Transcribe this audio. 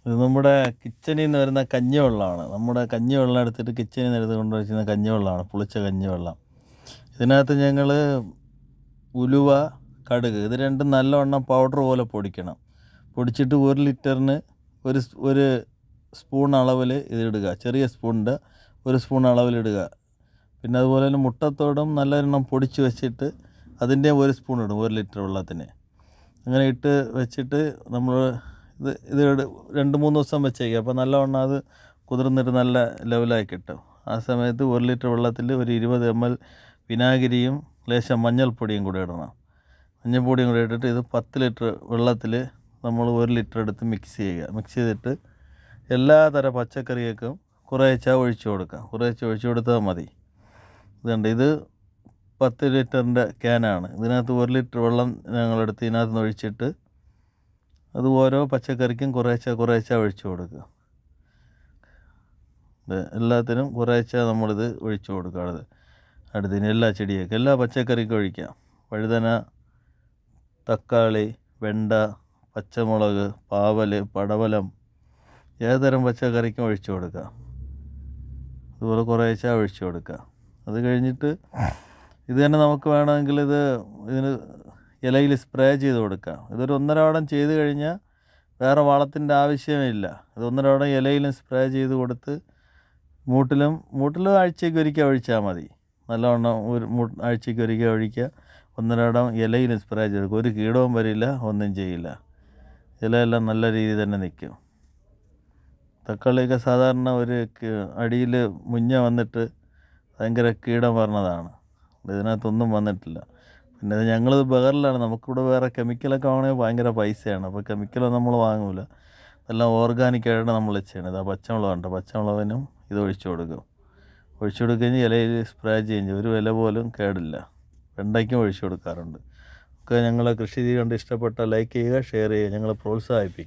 ഇത് നമ്മുടെ കിച്ചണിൽ നിന്ന് വരുന്ന കഞ്ഞിവെള്ളമാണ്. നമ്മുടെ കഞ്ഞിവെള്ളം എടുത്തിട്ട് കിച്ചണിൽ നിന്ന് എടുത്ത് കൊണ്ടുവച്ചിരുന്ന കഞ്ഞിവെള്ളമാണ്, പുളിച്ച കഞ്ഞിവെള്ളം. ഇതിനകത്ത് ഞങ്ങൾ ഉലുവ, കടുക് ഇത് രണ്ടും നല്ലവണ്ണം പൗഡർ പോലെ പൊടിക്കണം. പൊടിച്ചിട്ട് 1 ലിറ്ററിന് ഒരു സ്പൂൺ അളവിൽ ഇതിടുക. ചെറിയ സ്പൂണിൻ്റെ 1 സ്പൂൺ അളവിലിടുക. പിന്നെ അതുപോലെ തന്നെ മുട്ടത്തോടും നല്ലൊരെണ്ണം പൊടിച്ച് വെച്ചിട്ട് അതിൻ്റെ 1 സ്പൂൺ ഇടും 1 ലിറ്റർ വെള്ളത്തിന്. അങ്ങനെ ഇട്ട് വെച്ചിട്ട് നമ്മൾ ഇത് 2-3 ദിവസം വെച്ചേക്കുക. അപ്പോൾ നല്ലവണ്ണം അത് കുതിർന്നിട്ട് നല്ല ലെവലായി കിട്ടും. ആ സമയത്ത് 1 ലിറ്റർ വെള്ളത്തിൽ ഒരു 20 ml വിനാഗിരിയും ലേശം മഞ്ഞൾപ്പൊടിയും കൂടെ ഇടണം. മഞ്ഞൾപ്പൊടിയും കൂടെ ഇട്ടിട്ട് ഇത് 10 ലിറ്റർ വെള്ളത്തിൽ നമ്മൾ 1 ലിറ്റർ എടുത്ത് മിക്സ് ചെയ്യുക. മിക്സ് ചെയ്തിട്ട് എല്ലാ തരം പച്ചക്കറികൾക്കും കുറേശ്ശെ ഒഴിച്ചു കൊടുക്കുക. കുറേശ്ശെ ഒഴിച്ചു കൊടുത്താൽ മതി. ഇതുണ്ട്, ഇത് 10 ലിറ്ററിൻ്റെ ക്യാനാണ്. ഇതിനകത്ത് 1 ലിറ്റർ വെള്ളം ഞങ്ങളെടുത്ത് ഇതിനകത്ത് നിന്ന് ഒഴിച്ചിട്ട് അത് ഓരോ പച്ചക്കറിക്കും കുറേശ്ശെ ഒഴിച്ചു കൊടുക്കുക. എല്ലാത്തിനും കുറേശ്ശെ നമ്മളിത് ഒഴിച്ചു കൊടുക്കുക. അടുത്തതിന് എല്ലാ ചെടിയൊക്കെ എല്ലാ പച്ചക്കറിക്കും ഒഴിക്കാം. വഴുതന, തക്കാളി, വെണ്ട, പച്ചമുളക്, പാവൽ, പടവലം ഏതുതരം പച്ചക്കറിക്കും ഒഴിച്ചു കൊടുക്കുക. അതുപോലെ കുറേശ്ശെ ഒഴിച്ചു കൊടുക്കുക. അത് കഴിഞ്ഞിട്ട് ഇത് തന്നെ നമുക്ക് വേണമെങ്കിൽ ഇതിന് ഇലയിൽ സ്പ്രേ ചെയ്ത് കൊടുക്കാം. ഇതൊരു 1.5 വടം ചെയ്ത് കഴിഞ്ഞാൽ വേറെ വളത്തിൻ്റെ ആവശ്യമില്ല. ഇത് 1.5 വടം ഇലയിലും സ്പ്രേ ചെയ്ത് കൊടുത്ത് മൂട്ടിലും ആഴ്ചയ്ക്ക് ഒരിക്കൽ ഒഴിച്ചാൽ മതി. നല്ലവണ്ണം ആഴ്ചയ്ക്ക് ഒരിക്കൽ ഒഴിക്കുക. 1.5 വടം ഇലയിലും സ്പ്രേ ചെയ്ത് കൊടുക്കുക. ഒരു കീടവും വരില്ല, ഒന്നും ചെയ്യില്ല. ഇലയെല്ലാം നല്ല രീതിയിൽ തന്നെ നിൽക്കും. തക്കാളിയൊക്കെ സാധാരണ ഒരു അടിയിൽ മുഞ്ഞ വന്നിട്ട് ഭയങ്കര കീടം പറഞ്ഞതാണ്. ഇതിനകത്തൊന്നും വന്നിട്ടില്ല. പിന്നെ ഞങ്ങളിത് ബഹറിലാണ്. നമുക്കിവിടെ വേറെ കെമിക്കലൊക്കെ വാങ്ങണമെങ്കിൽ ഭയങ്കര പൈസയാണ്. അപ്പോൾ കെമിക്കലൊന്നും നമ്മൾ വാങ്ങില്ല. എല്ലാം ഓർഗാനിക്കായിട്ട് നമ്മൾ ചെയ്യണത്. ആ പച്ചമുളകുണ്ട്, പച്ചമുളകിനും ഇത് ഒഴിച്ചു കൊടുക്കും. ഒഴിച്ചു കൊടുക്കുകയും ഇലയിൽ സ്പ്രേ ചെയ്യും. ഒരു ഇല പോലും കേടില്ല. വെണ്ടയ്ക്കും ഒഴിച്ചു കൊടുക്കാറുണ്ട്. ഒക്കെ ഞങ്ങളെ കൃഷി കണ്ട് ഇഷ്ടപ്പെട്ട ലൈക്ക് ചെയ്യുക, ഷെയർ ചെയ്യുക, ഞങ്ങളെ പ്രോത്സാഹിപ്പിക്കുക.